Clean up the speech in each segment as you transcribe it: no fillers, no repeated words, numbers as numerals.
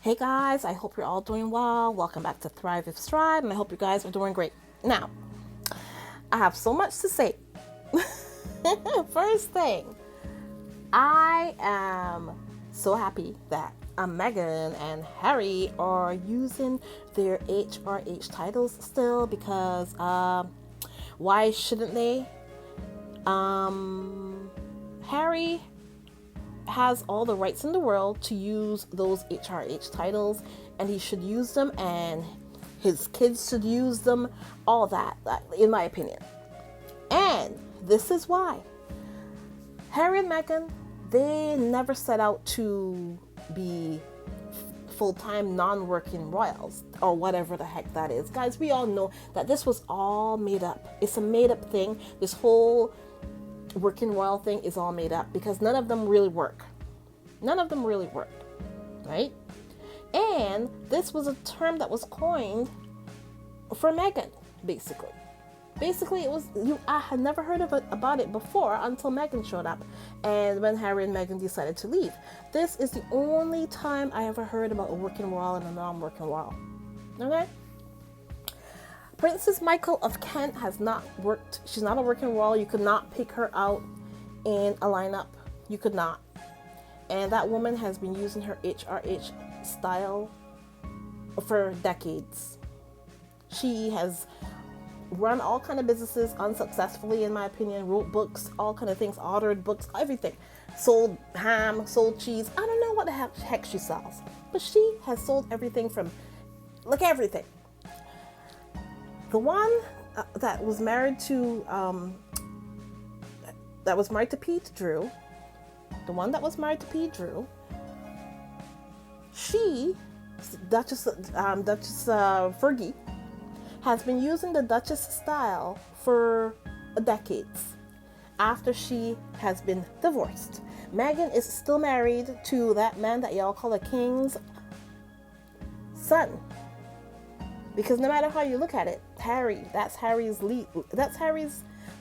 Hey guys, I hope you're all doing well. Welcome back to Thrive with Stride, and I hope you guys are doing great. Now, I have so much to say. First thing, I am so happy that Meghan and Harry are using their HRH titles still because why shouldn't they? Harry has all the rights in the world to use those HRH titles, and he should use them, and his kids should use them, all that, in my opinion. And this is why. Harry and Meghan, they never set out to be full-time non-working royals or whatever the heck that is. Guys, we all know that this was all made up. It's a made-up thing. This whole working royal thing is all made up because none of them really work. None of them really work, right? And this was a term that was coined for Meghan, basically. Basically, it was I had never heard about it before until Meghan showed up, and when Harry and Meghan decided to leave. This is the only time I ever heard about a working royal and a non-working royal. Okay. Princess Michael of Kent has not worked. She's not a working royal. You could not pick her out in a lineup. You could not. And that woman has been using her HRH style for decades. She has run all kind of businesses unsuccessfully, in my opinion, wrote books, all kind of things, authored books, everything. Sold ham, sold cheese. I don't know what the heck she sells. But she has sold everything from, like everything. The one that was married to Pete Drew, she, Duchess Fergie, has been using the Duchess style for decades after she has been divorced. Meghan is still married to that man that y'all call a king's son. Because no matter how you look at it, that's Harry's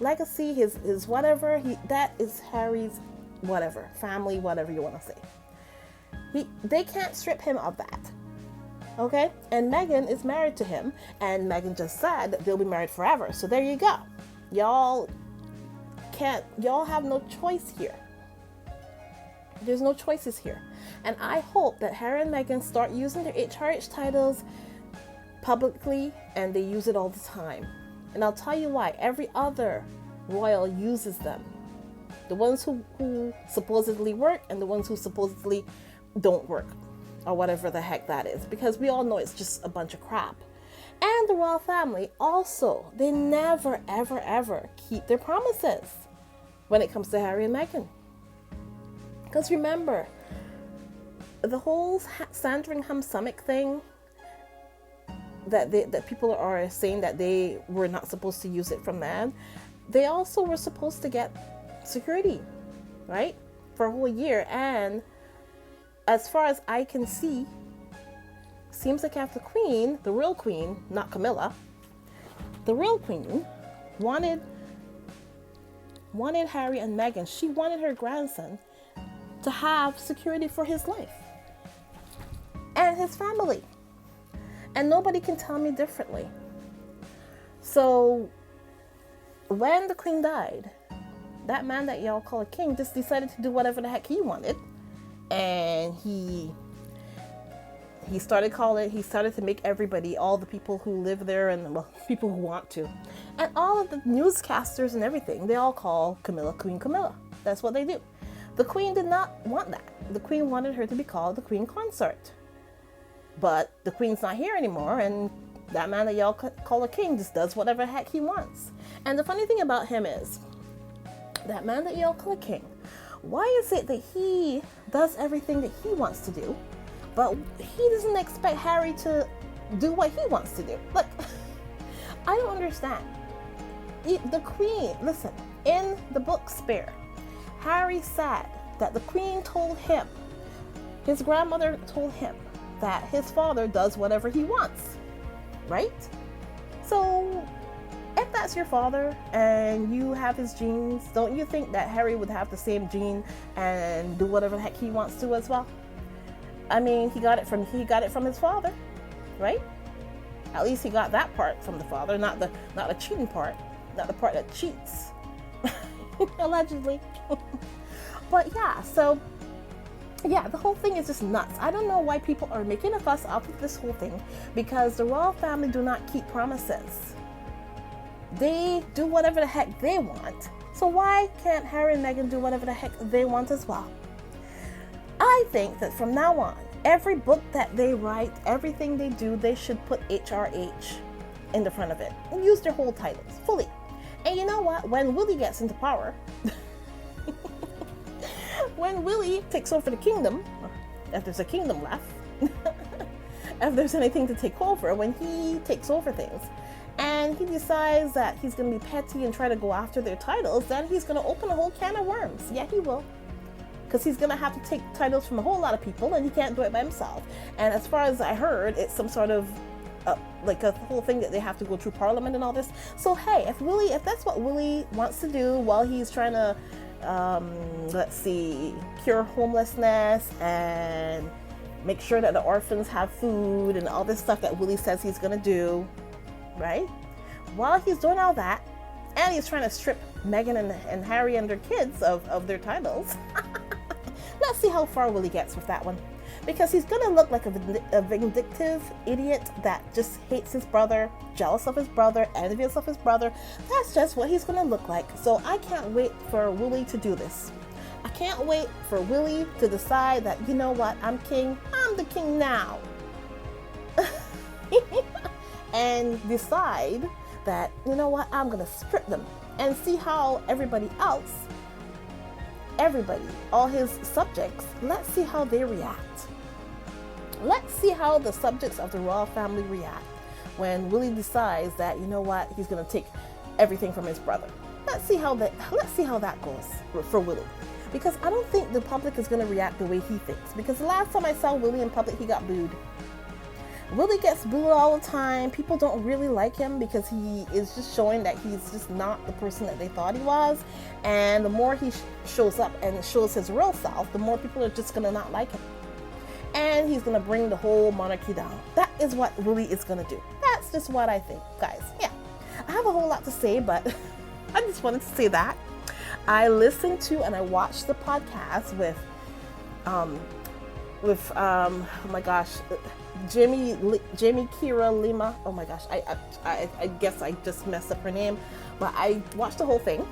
legacy, his whatever, that is Harry's whatever, family, whatever you want to say. They can't strip him of that. Okay? And Meghan is married to him, and Meghan just said that they'll be married forever. So there you go. Y'all have no choice here. There's no choices here. And I hope that Harry and Meghan start using their HRH titles publicly, and they use it all the time. And I'll tell you why. Every other royal uses them. The ones who supposedly work and the ones who supposedly don't work, or whatever the heck that is, because we all know it's just a bunch of crap. And the royal family also, they never ever ever keep their promises when it comes to Harry and Meghan. Because remember, the whole Sandringham Summit thing, that people are saying that they were not supposed to use it from them, they also were supposed to get security, right, for a whole year. And as far as I can see, seems like after the Queen, the real Queen, not Camilla, the real Queen wanted Harry and Meghan. She wanted her grandson to have security for his life and his family. And nobody can tell me differently. So when the Queen died, that man that y'all call a king just decided to do whatever the heck he wanted. And he started to make everybody, all the people who live there, and well, people who want to, and all of the newscasters and everything, they all call Camilla Queen Camilla. That's what they do. The Queen did not want that. The Queen wanted her to be called the Queen Consort. But the Queen's not here anymore, and that man that y'all call a king just does whatever the heck he wants. And the funny thing about him is, that man that y'all call a king, why is it that he does everything that he wants to do, but he doesn't expect Harry to do what he wants to do? Like, I don't understand. The Queen, listen, in the book Spare, Harry said that the Queen told him, his grandmother told him, that his father does whatever he wants, right? So if that's your father and you have his genes, don't you think that Harry would have the same gene and do whatever the heck he wants to as well? I mean, he got it from his father, right? At least he got that part from the father, not the cheating part, not the part that cheats, allegedly. But yeah, so yeah, the whole thing is just nuts. I don't know why people are making a fuss out of this whole thing, because the royal family do not keep promises. They do whatever the heck they want. So why can't Harry and Meghan do whatever the heck they want as well? I think that from now on, every book that they write, everything they do, they should put HRH in the front of it and use their whole titles fully. And you know what? When Willy gets into power, when Willy takes over the kingdom, if there's a kingdom left, if there's anything to take over, when he takes over things, and he decides that he's going to be petty and try to go after their titles, then he's going to open a whole can of worms. Yeah, he will. Because he's going to have to take titles from a whole lot of people, and he can't do it by himself. And as far as I heard, it's some sort of like a whole thing that they have to go through Parliament and all this. So hey, if that's what Willy wants to do while he's trying to cure homelessness and make sure that the orphans have food and all this stuff that Willy says he's going to do, right? While he's doing all that, and he's trying to strip Meghan and Harry and their kids of their titles. Let's see how far Willy gets with that one. Because he's going to look like a vindictive idiot that just hates his brother, jealous of his brother, envious of his brother. That's just what he's going to look like. So I can't wait for Willy to do this. I can't wait for Willy to decide that, you know what, I'm king. I'm the king now. And decide that, you know what, I'm going to strip them and see how everybody, all his subjects, let's see how they react. Let's see how the subjects of the royal family react when Willy decides that, you know what, he's going to take everything from his brother. Let's see how that goes for Willy. Because I don't think the public is going to react the way he thinks. Because the last time I saw Willy in public, he got booed. Willy gets booed all the time. People don't really like him because he is just showing that he's just not the person that they thought he was. And the more he shows up and shows his real self, the more people are just going to not like him. And he's going to bring the whole monarchy down. That is what Willy is going to do. That's just what I think, guys. Yeah, I have a whole lot to say, but I just wanted to say that. I listened to and I watched the podcast with oh my gosh, Jamie Kira Lima. Oh my gosh, I guess I just messed up her name, but I watched the whole thing.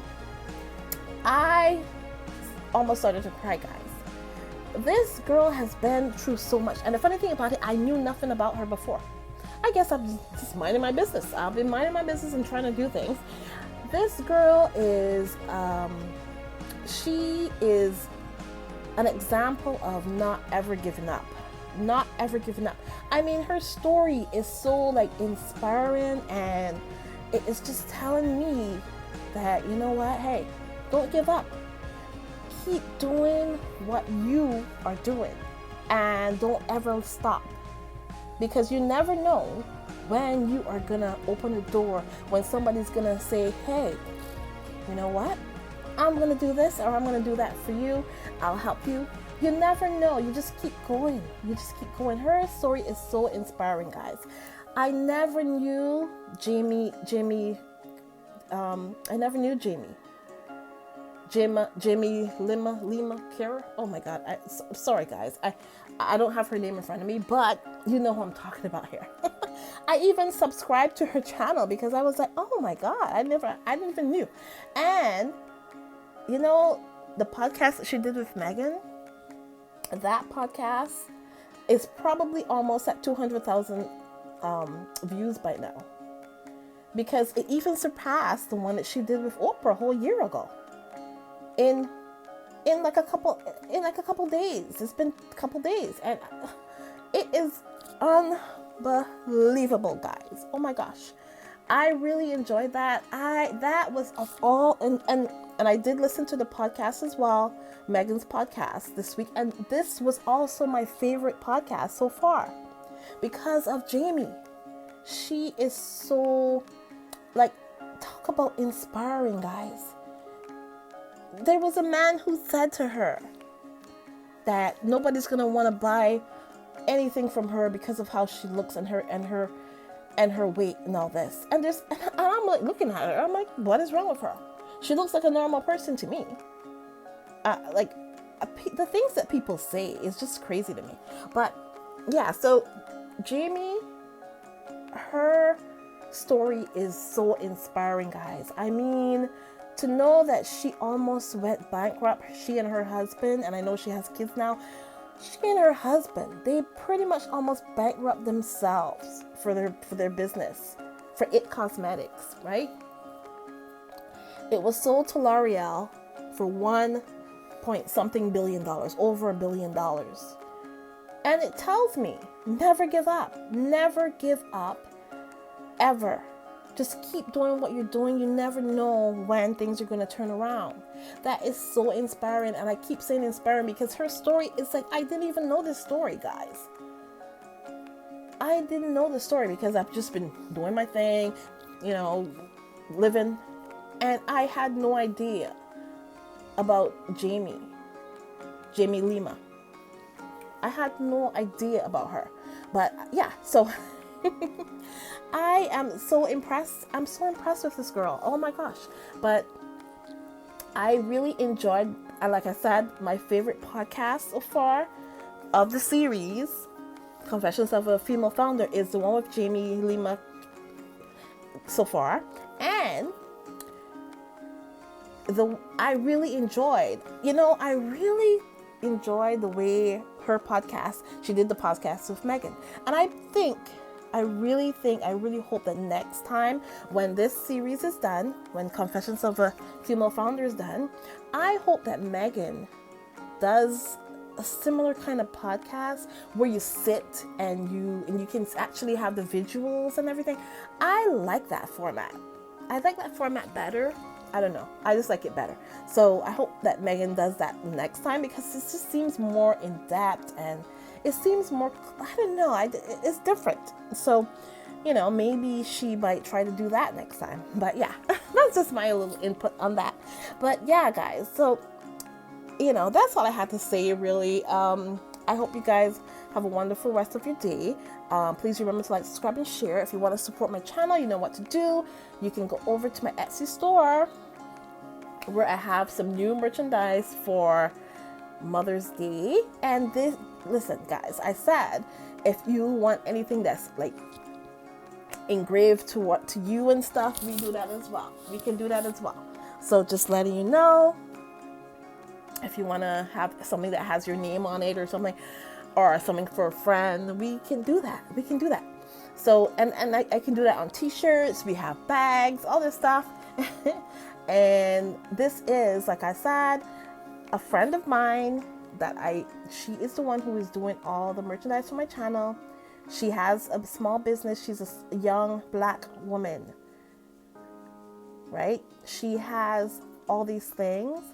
I almost started to cry, guys. This girl has been through so much, and the funny thing about it, I knew nothing about her before. I guess I'm just minding my business. I've been minding my business and trying to do things. This girl is, she is an example of not ever giving up. Not ever giving up. I mean, her story is so like inspiring, and it is just telling me that, you know what, hey, don't give up. Keep doing what you are doing and don't ever stop, because you never know when you are gonna open the door, when somebody's gonna say, hey, you know what, I'm gonna do this or I'm gonna do that for you, I'll help you. You never know. You just keep going. Her story is so inspiring, guys. I never knew Jamie. Jamie Lima Kara. Oh my God. Sorry, guys. I don't have her name in front of me, but you know who I'm talking about here. I even subscribed to her channel because I was like, oh my God, I didn't even knew. And you know, the podcast that she did with Meghan, that podcast is probably almost at 200,000 views by now, because it even surpassed the one that she did with Oprah a whole year ago. In like a couple days. It's been a couple days, and it is unbelievable, guys. Oh my gosh, I really enjoyed that. That was of all, and I did listen to the podcast as well, Meghan's podcast this week, and this was also my favorite podcast so far because of Jamie. She is so, like, talk about inspiring, guys. There was a man who said to her that nobody's gonna want to buy anything from her because of how she looks and her weight and all this. And I'm like looking at her. I'm like, what is wrong with her? She looks like a normal person to me. The things that people say is just crazy to me. But yeah, so Jamie, her story is so inspiring, guys. I mean, to know that she almost went bankrupt, she and her husband, and I know she has kids now. She and her husband, they pretty much almost bankrupt themselves for their business, for It Cosmetics, right? It was sold to L'Oreal for $1 billion, over $1 billion. And it tells me, never give up, ever. Just keep doing what you're doing. You never know when things are going to turn around. That is so inspiring. And I keep saying inspiring because her story is like, I didn't even know this story, guys. I didn't know the story because I've just been doing my thing, living. And I had no idea about Jamie Lima. I had no idea about her. But yeah, so I am so impressed. I'm so impressed with this girl. Oh my gosh. But I really enjoyed, like I said, my favorite podcast so far of the series, Confessions of a Female Founder, is the one with Jamie Lima so far. And I really enjoyed the way her podcast, she did the podcast with Megan. And I really hope that next time when this series is done, when Confessions of a Female Founder is done, I hope that Megan does a similar kind of podcast where you sit and you can actually have the visuals and everything. I like that format. I like that format better. I don't know. I just like it better. So I hope that Megan does that next time because it just seems more in depth and it seems more, I don't know, it's different. So, maybe she might try to do that next time. But yeah, that's just my little input on that. But yeah, guys, so, that's all I had to say, really. I hope you guys have a wonderful rest of your day. Please remember to like, subscribe, and share. If you want to support my channel, you know what to do. You can go over to my Etsy store where I have some new merchandise for Mother's Day. And listen, guys, I said, if you want anything that's like engraved to you and stuff, we do that as well. We can do that as well. So just letting you know, if you want to have something that has your name on it or something for a friend, we can do that. So, and I can do that on t-shirts. We have bags, all this stuff. And this is, like I said, a friend of mine she is the one who is doing all the merchandise for my channel. She has a small business. She's a young Black woman, right? She has all these things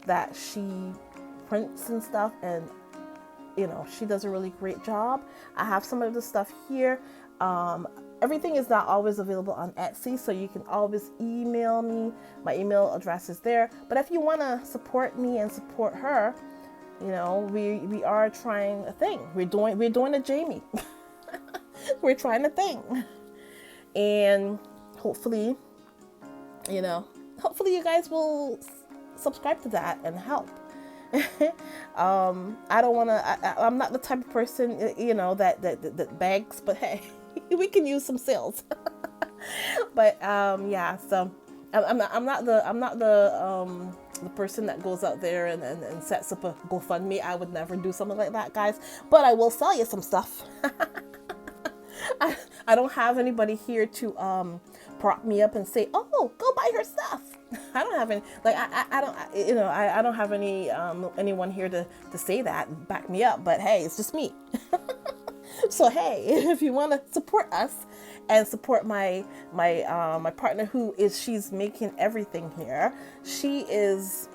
that she prints and stuff, and she does a really great job. I have some of the stuff here. Everything is not always available on Etsy, so you can always email me. My email address is there. But if you want to support me and support her, we are trying a thing. We're doing a Jamie. We're trying a thing, and hopefully you guys will subscribe to that and help. I don't want to. I'm not the type of person that begs, but hey, we can use some sales. But yeah, so I'm not the person that goes out there and sets up a GoFundMe. I would never do something like that, guys. But I will sell you some stuff. I don't have anybody here to prop me up and say, "Oh, go buy her stuff." I don't have any, I don't have anyone here to say that and back me up. But hey, it's just me. So hey, if you want to support us and support my partner, she's making everything here. She is,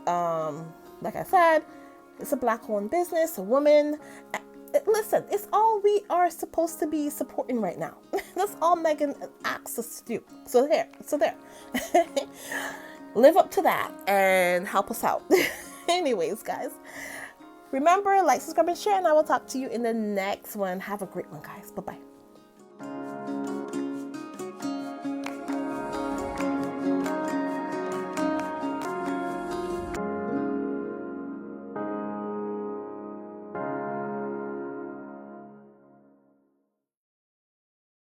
like I said, it's a Black-owned business, a woman. Listen, it's all we are supposed to be supporting right now. That's all Megan asks us to do. So there. Live up to that and help us out. Anyways, guys, Remember, like, subscribe, and share, and I will talk to you in the next one. Have a great one, guys. Bye-bye.